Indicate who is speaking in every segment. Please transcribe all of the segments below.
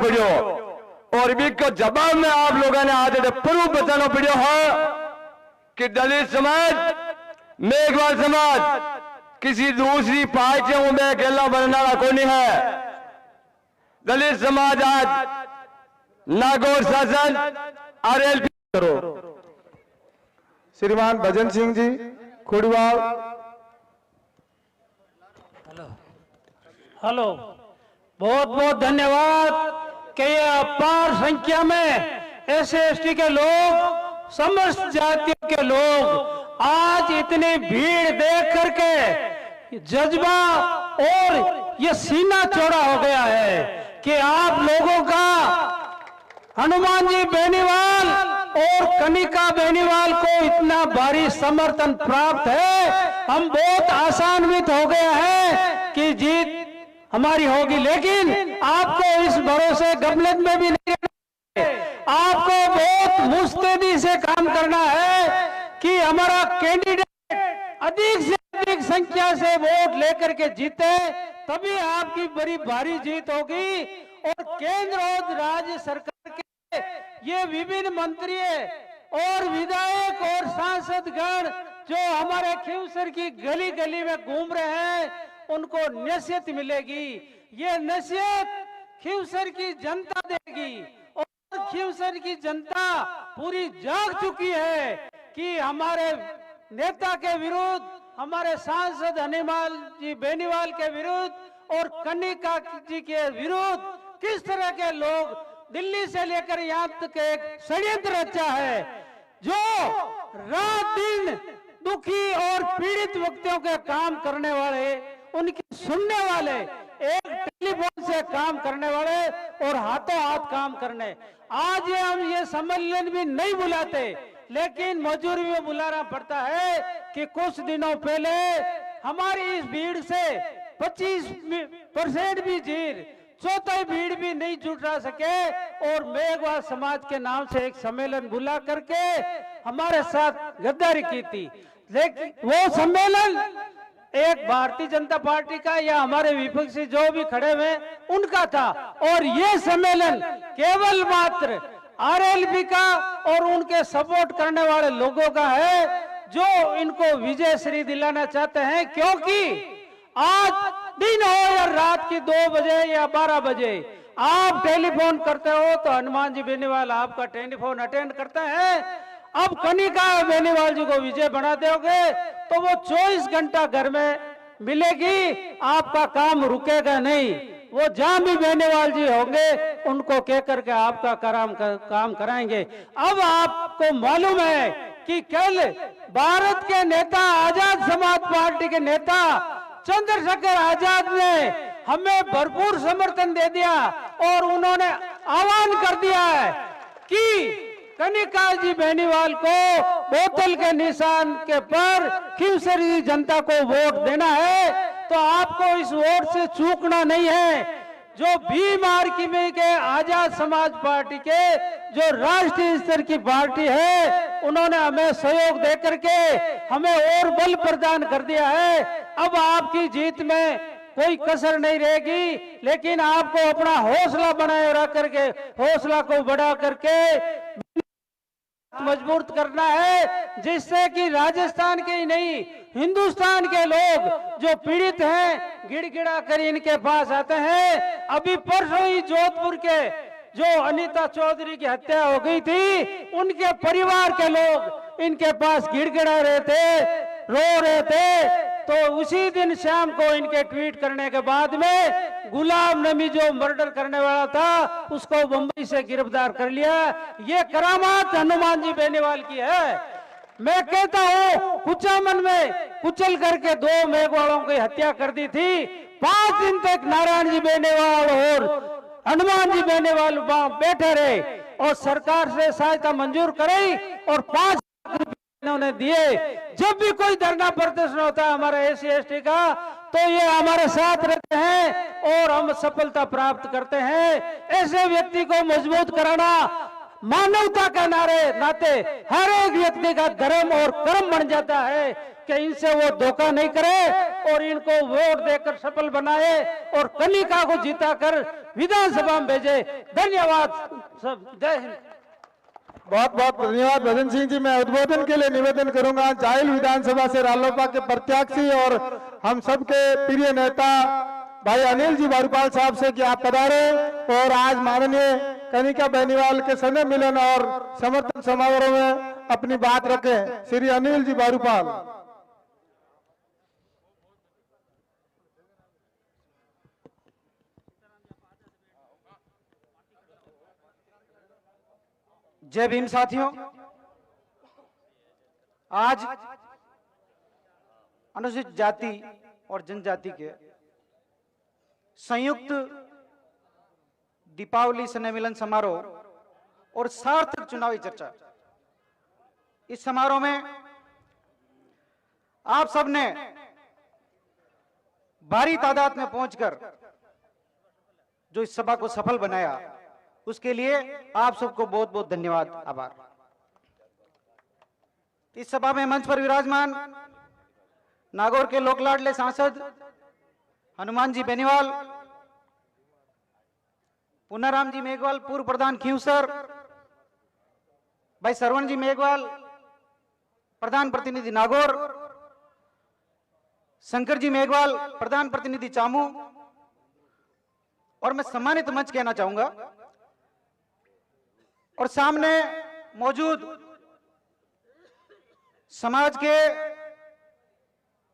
Speaker 1: पड़ो और भी को जवाब में आप लोगों ने आज प्रूफ बताना पड़ो है कि दलित समाज, मेघवाल समाज किसी दूसरी पार्टियों में अकेला बनने वाला कोई नहीं है। दलित समाज आज नागौर शासन आरएलपी
Speaker 2: करो। श्रीमान भजन सिंह जी खुड़वाल।
Speaker 3: हेलो, बहुत बहुत धन्यवाद कि ये अपार संख्या में SC/ST के लोग, समस्त जातियों के लोग आज इतनी भीड़ देख करके जज्बा और ये सीना चौड़ा हो गया है कि आप लोगों का हनुमान जी बेनीवाल और कनिका बेनीवाल को इतना भारी समर्थन प्राप्त है। हम बहुत आशान्वित हो गए हैं कि जीत हमारी होगी, लेकिन आपको इस भरोसे गफलत में भी नहीं रहना है। आपको बहुत मुस्तैदी से काम करना है कि हमारा कैंडिडेट अधिक से अधिक संख्या से वोट लेकर के जीते, तभी आपकी बड़ी भारी जीत होगी। और केंद्र और राज्य सरकार के ये विभिन्न मंत्री और विधायक और सांसदगण जो हमारे खींवसर की गली गली में घूम रहे हैं, उनको नसीहत मिलेगी। ये नसीहत खींवसर की जनता देगी और खींवसर की जनता पूरी जाग चुकी है कि हमारे नेता के विरुद्ध, हमारे सांसद हनुमान जी बेनीवाल के विरुद्ध और कनिका जी के विरुद्ध किस तरह के लोग दिल्ली से लेकर यहाँ तक एक षड्यंत्र रचा है, जो रात दिन दुखी और पीड़ित व्यक्तियों के काम करने वाले, उनकी सुनने वाले, एक टेलीफोन से काम करने वाले और हाथों हाथ काम करने। आज हम ये सम्मेलन भी नहीं बुलाते, लेकिन मजबूरी में बुलाना पड़ता है कि कुछ दिनों पहले हमारी इस भीड़ से 25% भी चौथाई भीड़ भी नहीं जुटा सके और मेघवाल समाज के नाम से एक सम्मेलन बुला करके हमारे साथ गद्दारी की थी। लेकिन वो सम्मेलन एक भारतीय जनता पार्टी का या हमारे विपक्षी जो भी खड़े हुए उनका था, और ये सम्मेलन केवल मात्र आरएलपी का और उनके सपोर्ट करने वाले लोगों का है, जो इनको विजय श्री दिलाना चाहते हैं। क्योंकि आज दिन हो या रात की 2 बजे या 12 बजे आप टेलीफोन करते हो तो हनुमान जी बेनीवाल आपका टेलीफोन अटेंड करते हैं। अब कनिका बेनीवाल जी को विजय बना दोगे तो वो 24 घंटा घर में मिलेगी, आपका काम रुकेगा नहीं। वो जहां भी बेनीवाल जी होंगे उनको कह करके आपका काम कराएंगे। अब आपको मालूम है कि कल भारत के नेता, आजाद समाज पार्टी के नेता चंद्रशेखर आजाद ने हमें भरपूर समर्थन दे दिया और उन्होंने आह्वान कर दिया है कि कनिका जी बेनीवाल को बोतल के निशान के पर खींवसरी जनता को वोट देना है। तो आपको इस वोट से चूकना नहीं है। जो भीम आर्मी के आजाद समाज पार्टी के जो राष्ट्रीय स्तर की पार्टी है, उन्होंने हमें सहयोग दे करके हमें और बल प्रदान कर दिया है। अब आपकी जीत में कोई कसर नहीं रहेगी, लेकिन आपको अपना हौसला बनाए रख करके, हौसला को बढ़ा करके मजबूत करना है, जिससे कि राजस्थान के ही नहीं हिंदुस्तान के लोग जो पीड़ित हैं गिड़गिड़ा कर इनके पास आते हैं। अभी परसों ही जोधपुर के जो अनीता चौधरी की हत्या हो गई थी, उनके परिवार के लोग इनके पास गिड़गिड़ा रहे थे, रो रहे थे। तो उसी दिन शाम को इनके ट्वीट करने के बाद में गुलाम नबी जो मर्डर करने वाला था उसको मुंबई से गिरफ्तार कर लिया। ये करामात हनुमान जी बेनीवाल की है। मैं कहता हूँ कुचामन में कुचल करके 2 मेघवालों की हत्या कर दी थी। 5 दिन तक नारायण जी बेनीवाल और हनुमान जी बेनीवाल वहां बैठे रहे और सरकार से सहायता मंजूर कराई और 5 लाख रुपए इन्होंने दिए। जब भी कोई धरना प्रदर्शन होता है हमारा SC/ST का, तो ये हमारे साथ रहते हैं और हम सफलता प्राप्त करते हैं। ऐसे व्यक्ति को मजबूत कराना मानवता का नाते हर एक व्यक्ति का धर्म और कर्म बन जाता है कि इनसे वो धोखा नहीं करे और इनको वोट देकर सफल बनाए और कनिका को जीता कर विधानसभा में भेजे। धन्यवाद सब, जय हिंद।
Speaker 2: बहुत बहुत धन्यवाद भजन सिंह जी। मैं उद्बोधन के लिए निवेदन करूंगा जाहिल विधानसभा से रालोपा के प्रत्याशी और हम सबके प्रिय नेता भाई अनिल जी बारूपाल साहब से कि आप पधारे और आज माननीय कनिका बेनीवाल के स्नेह मिलन और समर्थन समारोह में अपनी बात रखें। श्री अनिल जी बारूपाल।
Speaker 4: जय भीम साथियों, आज अनुसूचित जाति और जनजाति के संयुक्त दीपावली स्नेह मिलन समारोह और सार्थक चुनावी चर्चा, इस समारोह में आप सबने भारी तादाद में पहुंचकर जो इस सभा को सफल बनाया, उसके लिए आप सबको बहुत बहुत धन्यवाद, आभार। इस सभा में मंच पर विराजमान नागौर के लोकलाडले सांसद हनुमान जी बेनीवाल, पुनाराम जी मेघवाल पूर्व प्रधान खींवसर, भाई सरवण जी मेघवाल प्रधान प्रतिनिधि नागौर, शंकर जी मेघवाल प्रधान प्रतिनिधि चामू, और मैं सम्मानित मंच कहना चाहूंगा और सामने मौजूद समाज के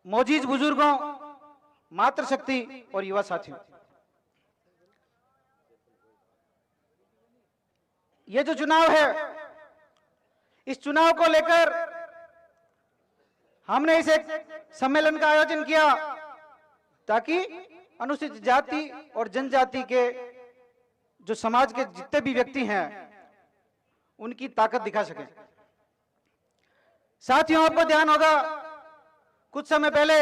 Speaker 4: मौजूद बुजुर्गों, मातृशक्ति और युवा साथियों, ये जो चुनाव है, इस चुनाव को लेकर हमने इस एक सम्मेलन का आयोजन किया ताकि अनुसूचित जाति और जनजाति के जो समाज के जितने भी व्यक्ति हैं उनकी ताकत दिखा सके। साथियों, आपको ध्यान होगा कुछ समय पहले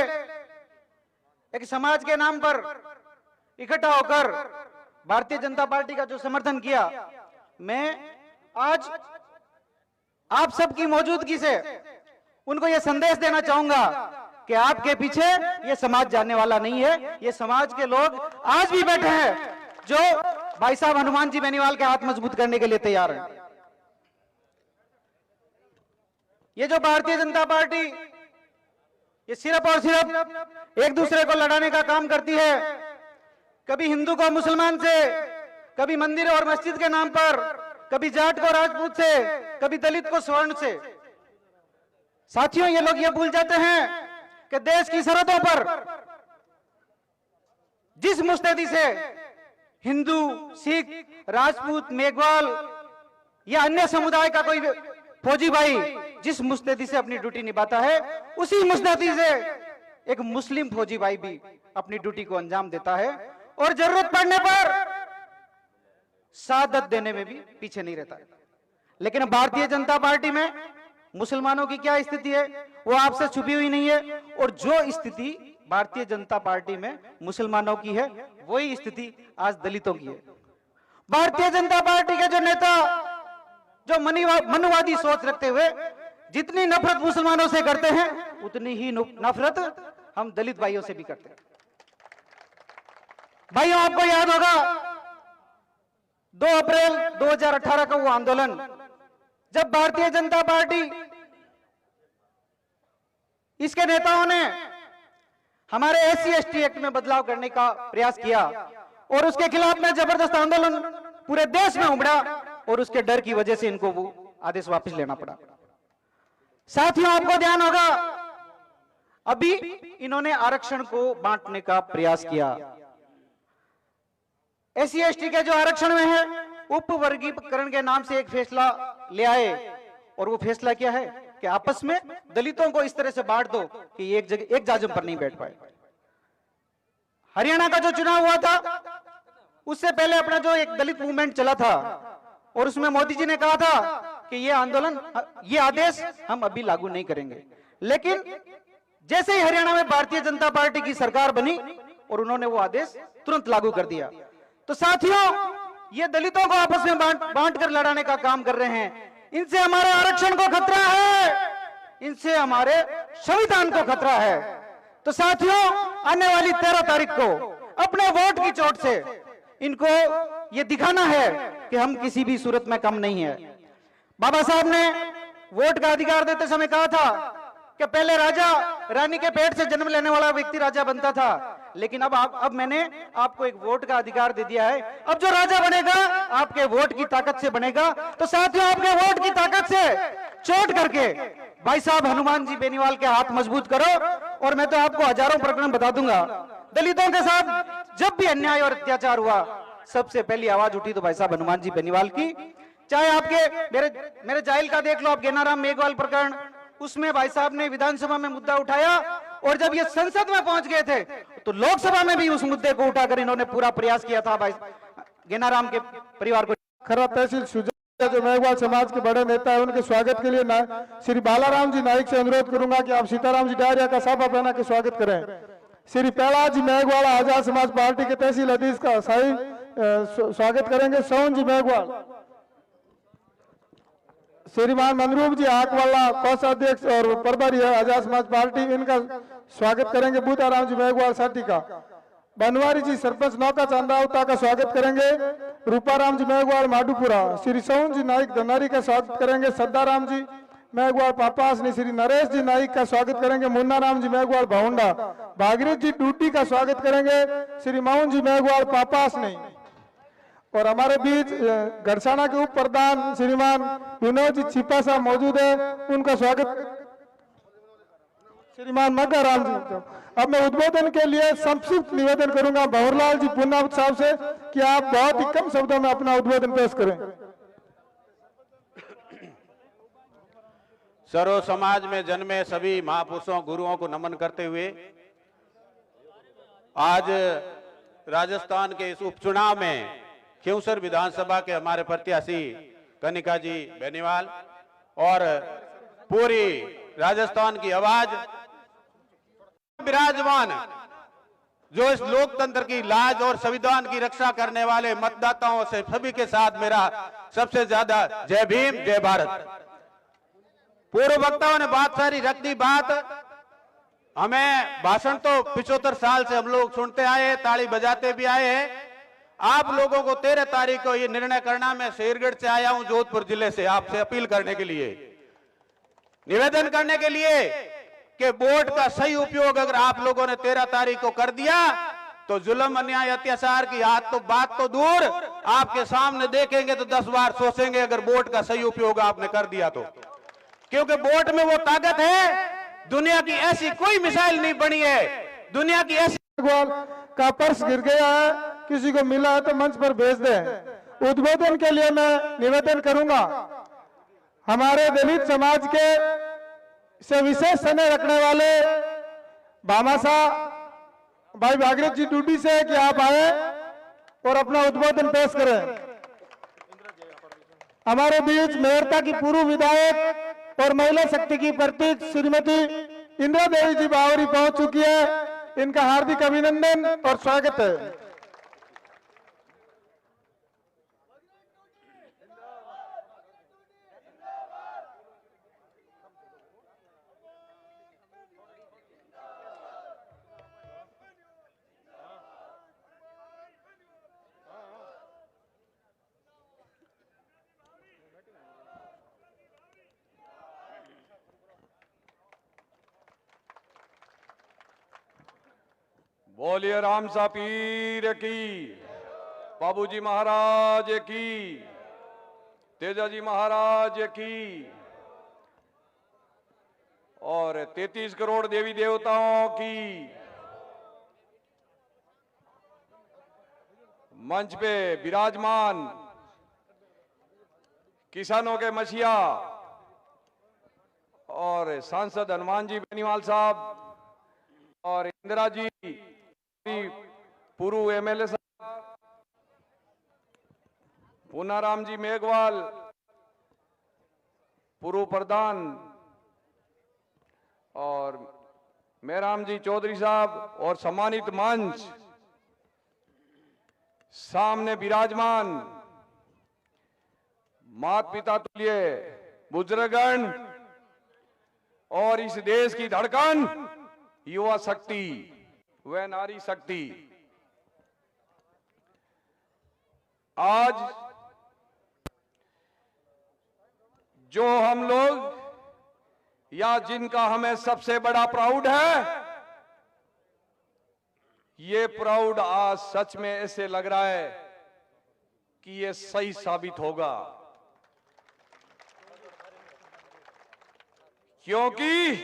Speaker 4: एक समाज के नाम पर इकट्ठा होकर भारतीय जनता पार्टी का जो समर्थन किया, मैं आज आप सबकी मौजूदगी से उनको यह संदेश देना चाहूंगा कि आपके पीछे ये समाज जाने वाला नहीं है। ये समाज के लोग आज भी बैठे हैं जो भाई साहब हनुमान जी बेनीवाल के हाथ मजबूत करने के लिए तैयार हैं। ये जो भारतीय जनता पार्टी ये सिर्फ और सिर्फ एक दूसरे को लड़ाने का काम करती है, कभी हिंदू को मुसलमान से, कभी मंदिर और मस्जिद के नाम पर, कभी जाट को राजपूत से, कभी दलित को स्वर्ण से। साथियों, ये लोग ये भूल जाते हैं कि देश की सरहदों पर जिस मुस्तैदी से हिंदू, सिख, राजपूत, मेघवाल या अन्य समुदाय का कोई फौजी भाई जिस मुस्तैदी से अपनी ड्यूटी निभाता है, उसी मुस्तैदी से एक मुस्लिम फौजी भाई भी अपनी ड्यूटी को अंजाम देता है और जरूरत पड़ने पर शहादत देने में भी पीछे नहीं रहता है। लेकिन भारतीय जनता पार्टी में मुसलमानों की क्या स्थिति है वो आपसे छुपी हुई नहीं है, और जो स्थिति भारतीय जनता पार्टी में मुसलमानों की है वही स्थिति आज दलितों की है। भारतीय जनता पार्टी के जो नेता जो मनुवादी सोच रखते हुए जितनी नफरत मुसलमानों से करते हैं, उतनी ही नफरत हम दलित भाइयों से भी करते हैं। भाइयों, आपको याद होगा 2 अप्रैल 2018 का वो आंदोलन, जब भारतीय जनता पार्टी इसके नेताओं ने हमारे SC/ST एक्ट में बदलाव करने का प्रयास किया और उसके खिलाफ में जबरदस्त आंदोलन पूरे देश में उमड़ा और उसके डर की वजह से इनको वो आदेश वापस लेना पड़ा। साथियों, आपको ध्यान होगा अभी इन्होंने आरक्षण को बांटने का प्रयास किया। SC/ST के जो आरक्षण में है, उपवर्गीकरण के नाम से एक फैसला ले आए, और वो फैसला क्या है कि आपस में दलितों को इस तरह से बांट दो कि एक जगह एक जाजम पर नहीं बैठ पाए। हरियाणा का जो चुनाव हुआ था उससे पहले अपना जो एक दलित मूवमेंट चला था, और उसमें मोदी जी ने कहा था कि ये आंदोलन, ये आदेश हम अभी लागू नहीं करेंगे। लेकिन जैसे ही हरियाणा में भारतीय जनता पार्टी की सरकार बनी और उन्होंने वो आदेश तुरंत लागू कर दिया। तो साथियों, ये दलितों को आपस में बांट कर लड़ाने का काम कर रहे हैं। इनसे हमारे आरक्षण को खतरा है, इनसे हमारे संविधान को खतरा है। तो साथियों, आने वाली 13 तारीख को अपने वोट की चोट से इनको ये दिखाना है कि हम किसी भी सूरत में कम नहीं है। बाबा साहब ने वोट का अधिकार देते समय कहा था कि पहले राजा रानी के पेट से जन्म लेने वाला व्यक्ति राजा बनता था, लेकिन अब मैंने आपको एक वोट का अधिकार दे दिया है। अब जो राजा बनेगा आपके वोट की ताकत से बनेगा। तो साथियों, आपके वोट की ताकत से चोट करके भाई साहब हनुमान जी बेनीवाल के हाथ मजबूत करो। और मैं तो आपको हजारों प्रकरण बता दूंगा, दलितों के साथ जब भी अन्याय और अत्याचार हुआ सबसे पहली आवाज उठी तो भाई साहब हनुमान जी बेनीवाल की। चाहे आपके मेरे जाहिल का देख लो आप, गेनाराम मेघवाल प्रकरण, उसमें भाई साहब ने विधानसभा में मुद्दा उठाया और जब ये संसद में पहुंच गए थे तो लोकसभा में भी उस मुद्दे को उठाकर इन्होंने पूरा प्रयास किया था भाई गेनाराम के परिवार को।
Speaker 2: खरा तहसील सुजा जो मेघवाल समाज के बड़े नेता है, उनके स्वागत के लिए श्री बालाराम जी नाइक से अनुरोध करूंगा कि आप सीताराम जी डायरिया का साफा पहना के स्वागत करें। श्री पेड़ा जी मेघवाल आजाद समाज पार्टी के तहसील अधीश का शाही स्वागत करेंगे। सोहन जी मेघवाल, श्रीमान मनरूप जी आकवाला कोषाध्यक्ष और प्रभारी है आजाद समाज पार्टी, इनका स्वागत करेंगे। बूताराम जी मेघवाल साथी का। बनवारी जी सरपंच नौका चांदावता का स्वागत करेंगे। रूपाराम जी मेघवाल माडूपुरा। श्री सोहन जी नाइक धनारी का स्वागत करेंगे। सद्दाराम जी मेघवाल पापास ने। श्री नरेश जी नाइक का स्वागत करेंगे। मुन्ना राम जी मेघवाल भाउंडा। भागीरथ जी डूटी का स्वागत करेंगे। श्री मोहन जी मेघवाल पापास ने। और हमारे बीच गढ़साना के उप प्रधान श्रीमान विनोद जी छिपा साहब मौजूद है, उनका स्वागत श्रीमान मक्का राम जी। अब मैं उद्बोधन के लिए संक्षिप्त निवेदन करूंगा भंवरलाल जी पुन्ना साहब से कि आप बहुत ही कम शब्दों में अपना उद्बोधन पेश करें।
Speaker 5: सर्व समाज में जन्मे सभी महापुरुषों गुरुओं को नमन करते हुए आज राजस्थान के इस उपचुनाव में खिंवसर विधानसभा के हमारे प्रत्याशी कनिका जी बेनीवाल और पूरी राजस्थान की आवाज विराजमान, जो इस लोकतंत्र की लाज और संविधान की रक्षा करने वाले मतदाताओं से सभी के साथ मेरा सबसे ज्यादा जय भीम जय भारत। पूर्व वक्ताओं ने बात सारी रख दी बात। हमें भाषण तो 75 साल से हम लोग सुनते आए, ताली बजाते भी आए हैं। आप लोगों को 13 तारीख को ये निर्णय करना, मैं शेरगढ़ से आया हूं जोधपुर जिले से, आपसे अपील करने के लिए, निवेदन करने के लिए कि वोट का सही उपयोग अगर आप लोगों ने 13 तारीख को कर दिया तो जुल्म अन्याय अत्याचार की बात तो दूर, आपके सामने देखेंगे तो 10 बार सोचेंगे अगर वोट का सही उपयोग आपने कर दिया तो। क्योंकि वोट में वो ताकत है, दुनिया की ऐसी कोई मिसाइल नहीं बनी है, दुनिया की ऐसी
Speaker 2: का पर्स गिर गया है, किसी को मिला है तो मंच पर भेज दें। उद्बोधन के लिए मैं निवेदन करूंगा हमारे दलित समाज के से विशेष स्नेह रखने वाले भामासा भाई भागीरथ जी डूडी से कि आप आए और अपना उद्बोधन पेश करें। हमारे बीच मेयरता की पूर्व विधायक और महिला शक्ति की प्रतीक श्रीमती इंदिरा देवी जी बावरी पहुंच चुकी है, इनका हार्दिक अभिनंदन और स्वागत है।
Speaker 1: बोलिए रामसा पीर की, बाबूजी महाराज की, तेजाजी महाराज की, और 33 करोड़ देवी देवताओं की। मंच पे विराजमान किसानों के मसीहा और सांसद हनुमान जी बेनीवाल साहब और इंदिरा जी पूर्व एमएलए साहब, पूनाराम जी मेघवाल पूर्व प्रधान और मेहराम जी चौधरी साहब और सम्मानित मंच, सामने विराजमान माता पिता तुल्य बुजुर्गगण और इस देश की धड़कन युवा शक्ति व नारी शक्ति, आज जो हम लोग या जिनका हमें सबसे बड़ा प्राउड है, ये प्राउड आज सच में ऐसे लग रहा है कि ये सही साबित होगा, क्योंकि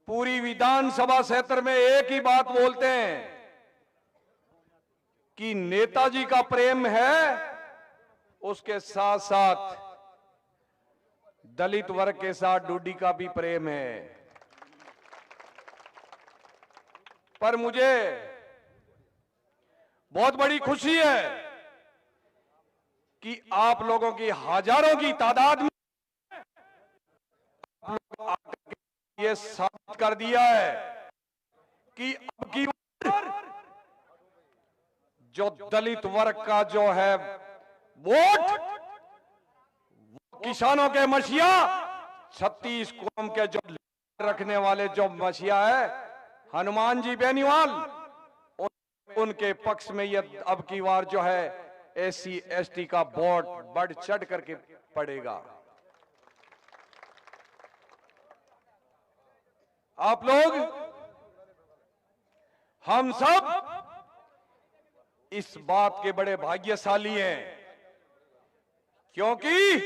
Speaker 1: पूरी विधानसभा क्षेत्र में एक ही बात बोलते हैं कि नेताजी का प्रेम है, उसके साथ साथ दलित वर्ग के साथ डूडी का भी प्रेम है। पर मुझे बहुत बड़ी खुशी है कि आप लोगों की हजारों की तादाद में आप लोग आकर ये साबित कर दिया है कि अब की बार जो दलित वर्ग का जो है वोट, किसानों के मसीहा, 36 कौम के जो रखने वाले जो मसीहा है हनुमान जी बेनीवाल, उनके पक्ष में ये अब की बार जो है SC ST का वोट बढ़ चढ़ करके पड़ेगा। आप लोग, हम सब इस बात के बड़े भाग्यशाली हैं, क्योंकि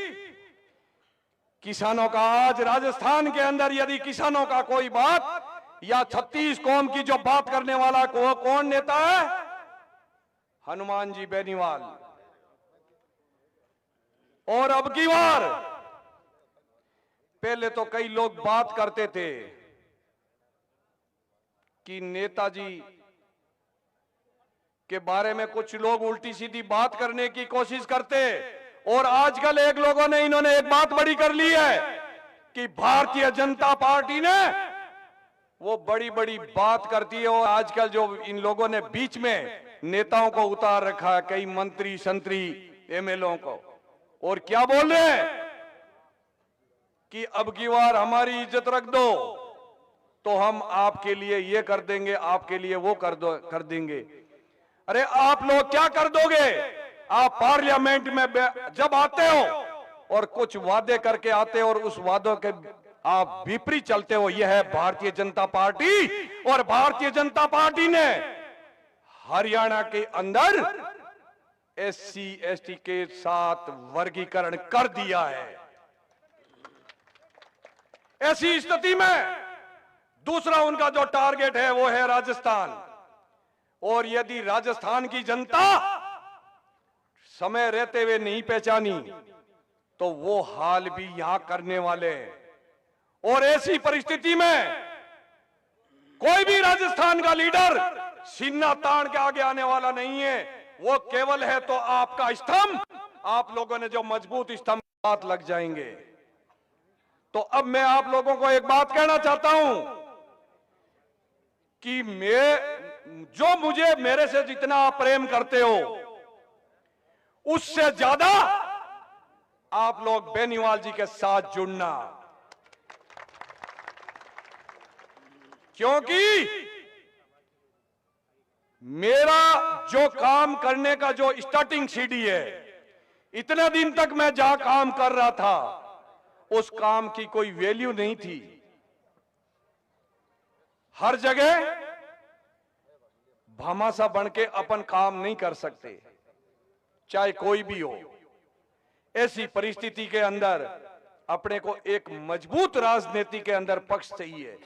Speaker 1: किसानों का आज राजस्थान के अंदर यदि किसानों का कोई बात या 36 कौम की जो बात करने वाला कौन नेता है? हनुमान जी बेनीवाल। और अब की बार, पहले तो कई लोग बात करते थे कि नेताजी के बारे में कुछ लोग उल्टी सीधी बात करने की कोशिश करते, और आजकल एक लोगों ने इन्होंने एक बात बड़ी कर ली है कि भारतीय जनता पार्टी ने वो बड़ी बड़ी बात करती है। और आजकल जो इन लोगों ने बीच में नेताओं को उतार रखा है, कई मंत्री संतरी MLA को, और क्या बोल रहे हैं कि अब की बार हमारी इज्जत रख दो तो हम आपके लिए ये कर देंगे, आपके लिए वो कर देंगे। अरे आप लोग क्या कर दोगे? आप पार्लियामेंट में जब आते हो और कुछ वादे करके आते हो और उस वादों के आप विपरीत चलते हो। यह है भारतीय जनता पार्टी, और भारतीय जनता पार्टी ने हरियाणा के अंदर SC ST के साथ वर्गीकरण कर दिया है। ऐसी स्थिति में दूसरा उनका जो टारगेट है वो है राजस्थान, और यदि राजस्थान की जनता समय रहते हुए नहीं पहचानी तो वो हाल भी यहां करने वाले हैं। और ऐसी परिस्थिति में कोई भी राजस्थान का लीडर सीना तान के आगे आने वाला नहीं है, वो केवल है तो आपका स्तंभ, आप लोगों ने जो मजबूत स्तंभ हाथ लग जाएंगे। तो अब मैं आप लोगों को एक बात कहना चाहता हूं कि जो मुझे मेरे से जितना आप प्रेम करते हो, उससे ज्यादा आप लोग बेनीवाल जी के साथ जुड़ना, क्योंकि मेरा जो काम करने का जो स्टार्टिंग सीढ़ी है, इतने दिन तक मैं जहां काम कर रहा था उस काम की कोई वैल्यू नहीं थी। हर जगह भामाशा बन के अपन काम नहीं कर सकते, चाहे कोई भी हो। ऐसी परिस्थिति के अंदर अपने को एक मजबूत राजनीति के अंदर पक्ष चाहिए,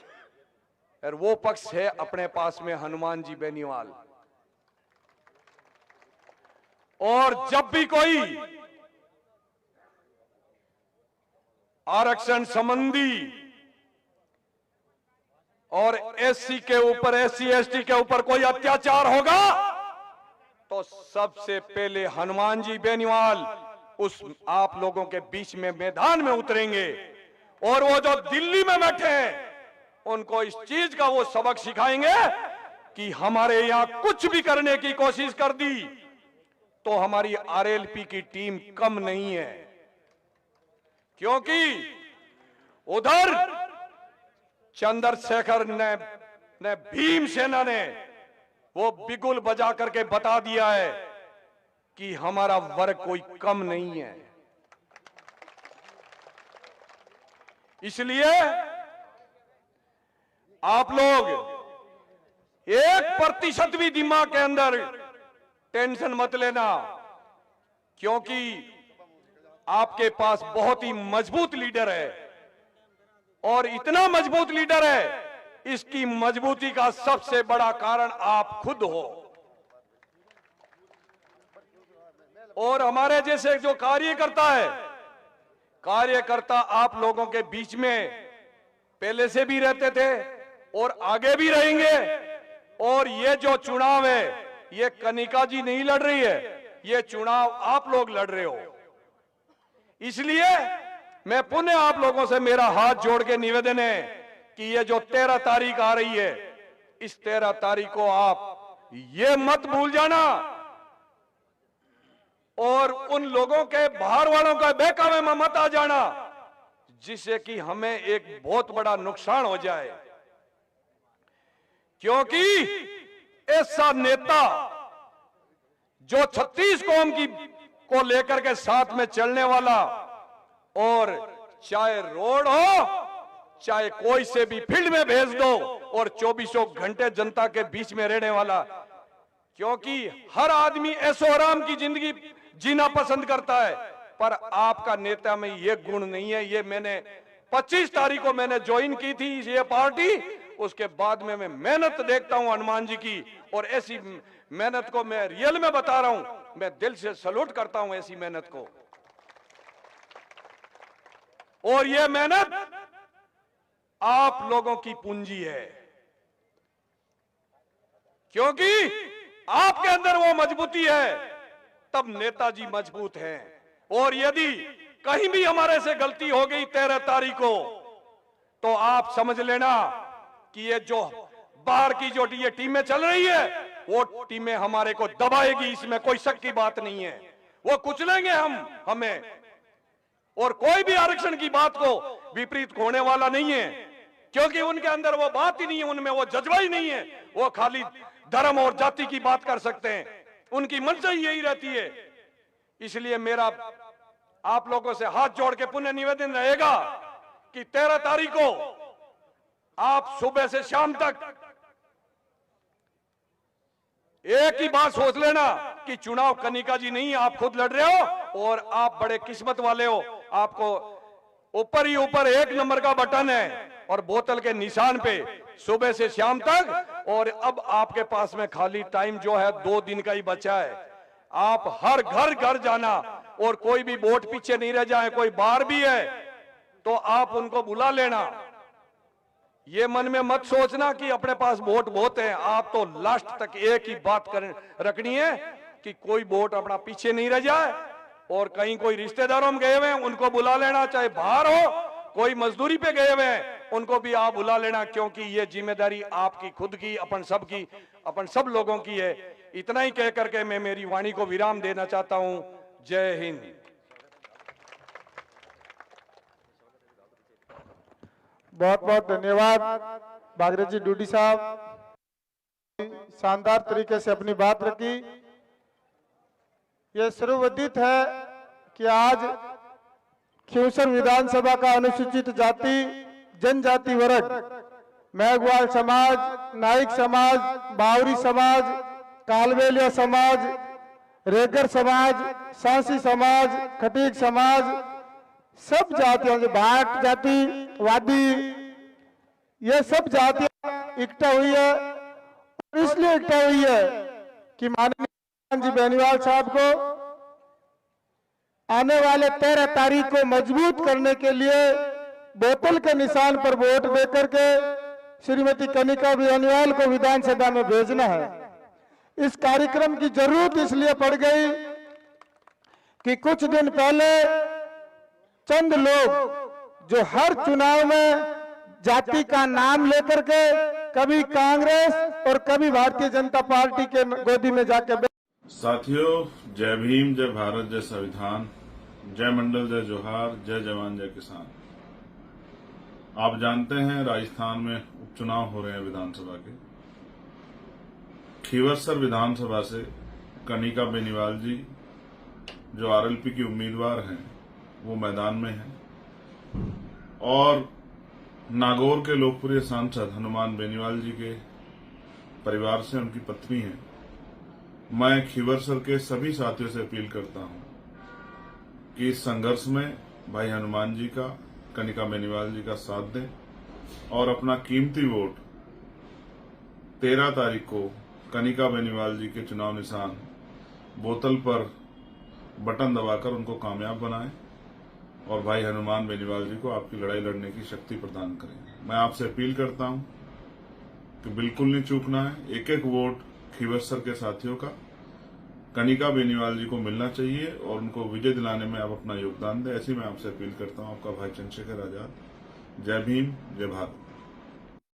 Speaker 1: और वो पक्ष है अपने पास में हनुमान जी बेनीवाल। और जब भी कोई आरक्षण संबंधी और SC के ऊपर, SC ST के ऊपर कोई अत्याचार होगा तो सबसे पहले हनुमान जी बेनीवाल उस आप लोगों के बीच में मैदान में उतरेंगे, और वो जो दिल्ली में बैठे हैं उनको इस चीज का वो सबक सिखाएंगे कि हमारे यहां कुछ भी करने की कोशिश कर दी तो हमारी RLP की टीम कम नहीं है, क्योंकि उधर चंद्रशेखर ने भीमसेना ने वो बिगुल बजा करके बता दिया है कि हमारा वर्ग कोई कम नहीं है। इसलिए आप लोग 1% भी दिमाग के अंदर टेंशन मत लेना, क्योंकि आपके पास बहुत ही मजबूत लीडर है, और इतना मजबूत लीडर है, इसकी मजबूती का सबसे बड़ा कारण आप खुद हो। और हमारे जैसे जो कार्यकर्ता है, कार्यकर्ता आप लोगों के बीच में पहले से भी रहते थे और आगे भी रहेंगे। और ये जो चुनाव है, ये कनिका जी नहीं लड़ रही है, ये चुनाव आप लोग लड़ रहे हो। इसलिए मैं पुनः आप लोगों से मेरा हाथ जोड़ के निवेदन है कि ये जो 13 तारीख आ रही है, इस 13 तारीख को आप ये मत भूल जाना और उन लोगों के बाहर वालों का बहकावे में मत आ जाना, जिससे कि हमें एक बहुत बड़ा नुकसान हो जाए। क्योंकि ऐसा नेता जो 36 कौम की को लेकर के साथ में चलने वाला, और चाहे रोड हो चाहे कोई से भी फील्ड में भेज दो, और 24 घंटे जनता के बीच में रहने वाला, क्योंकि हर आदमी ऐशो आराम की जिंदगी जीना पसंद करता है, पर आपका नेता में ये गुण नहीं है। ये मैंने 25 तारीख को मैंने ज्वाइन की थी ये पार्टी, उसके बाद में मैं मेहनत देखता हूं हनुमान जी की, और ऐसी मेहनत को मैं रियल में बता रहा हूं, मैं दिल से सैल्यूट करता हूं ऐसी मेहनत को। और ये मेहनत आप लोगों की पूंजी है, क्योंकि आपके अंदर वो मजबूती है, तब नेताजी मजबूत हैं। और यदि कहीं भी हमारे से गलती हो गई 13 तारीख को, तो आप समझ लेना कि ये जो बाहर की जो ये टीमें चल रही है, वो टीमें हमारे को दबाएगी, इसमें कोई शक की बात नहीं है। वो कुचलेंगे हमें, और कोई भी आरक्षण की बात को विपरीत होने वाला नहीं है, क्योंकि उनके अंदर वो बात ही नहीं है, उनमें वो जज्बा ही नहीं है। वो खाली धर्म और जाति की बात कर सकते हैं, उनकी मंशा ही यही रहती है। इसलिए मेरा आप लोगों से हाथ जोड़ के पुनः निवेदन रहेगा कि 13 तारीख को आप सुबह से शाम तक एक ही बात सोच लेना कि चुनाव कनिका जी नहीं, आप खुद लड़ रहे हो, और आप बड़े किस्मत वाले हो। आपको ऊपर ही ऊपर 1 नंबर का बटन है और बोतल के निशान पे सुबह से शाम तक। और अब आपके पास में खाली टाइम जो है 2 दिन का ही बचा है। आप हर घर जाना, और कोई भी वोट पीछे नहीं रह जाए। कोई बाहर भी है तो आप उनको बुला लेना। ये मन में मत सोचना कि अपने पास वोट बहुत है। आप तो लास्ट तक एक ही बात रखनी है कि कोई वोट अपना पीछे नहीं रह जाए। और कहीं कोई रिश्तेदारों में गए हुए हैं उनको बुला लेना, चाहे बाहर हो, कोई मजदूरी पे गए हुए हैं उनको भी आप बुला लेना, क्योंकि ये जिम्मेदारी आपकी खुद की, अपन सब लोगों की है। इतना ही कह करके मैं मेरी वाणी को विराम देना चाहता हूं। जय हिंद।
Speaker 2: बहुत बहुत धन्यवाद भागीरथ जी डूडी साहब, शानदार तरीके से अपनी बात रखी। यह सर्वविदित है कि आज खियूसर विधानसभा का अनुसूचित जाति जनजाति वर्ग, मेघवाल समाज, नाइक समाज, बावरी समाज, कालवेलिया समाज, रेगर समाज, सांसी समाज, खटीक समाज, सब जातियों से भाट जाति, वादी, ये सब जातियां इकट्ठा हुई है। और इसलिए इकट्ठा हुई है कि माननीय जी बेनीवाल साहब को आने वाले 13 तारीख को मजबूत करने के लिए बोतल के निशान पर वोट देकर के श्रीमती कनिका बेनीवाल को विधानसभा में भेजना है। इस कार्यक्रम की जरूरत इसलिए पड़ गई कि कुछ दिन पहले चंद लोग जो हर चुनाव में जाति का नाम लेकर के कभी कांग्रेस और कभी भारतीय जनता पार्टी के गोदी में जाके
Speaker 6: साथियों, जय भीम, जय भारत, जय संविधान, जय मंडल, जय जोहार, जय जवान, जय किसान। आप जानते हैं राजस्थान में उपचुनाव हो रहे हैं विधानसभा के। खीवसर विधानसभा से कनिका बेनीवाल जी जो आरएलपी की उम्मीदवार हैं वो मैदान में हैं और नागौर के लोकप्रिय सांसद हनुमान बेनीवाल जी के परिवार से उनकी पत्नी है। मैं खीवसर के सभी साथियों से अपील करता हूं कि इस संघर्ष में भाई हनुमान जी का, कनिका बेनीवाल जी का साथ दें और अपना कीमती वोट 13 तारीख को कनिका बेनीवाल जी के चुनाव निशान बोतल पर बटन दबाकर उनको कामयाब बनाएं और भाई हनुमान बेनीवाल जी को आपकी लड़ाई लड़ने की शक्ति प्रदान करें। मैं आपसे अपील करता हूं कि बिल्कुल नहीं चूकना है। एक एक वोट खीवसर के साथियों का कनिका बेनीवाल जी को मिलना चाहिए और उनको विजय दिलाने में आप अपना योगदान दें। ऐसी मैं आपसे अपील करता हूं। आपका भाई चंद्रशेखर आजाद। जय भीम, जय भारत।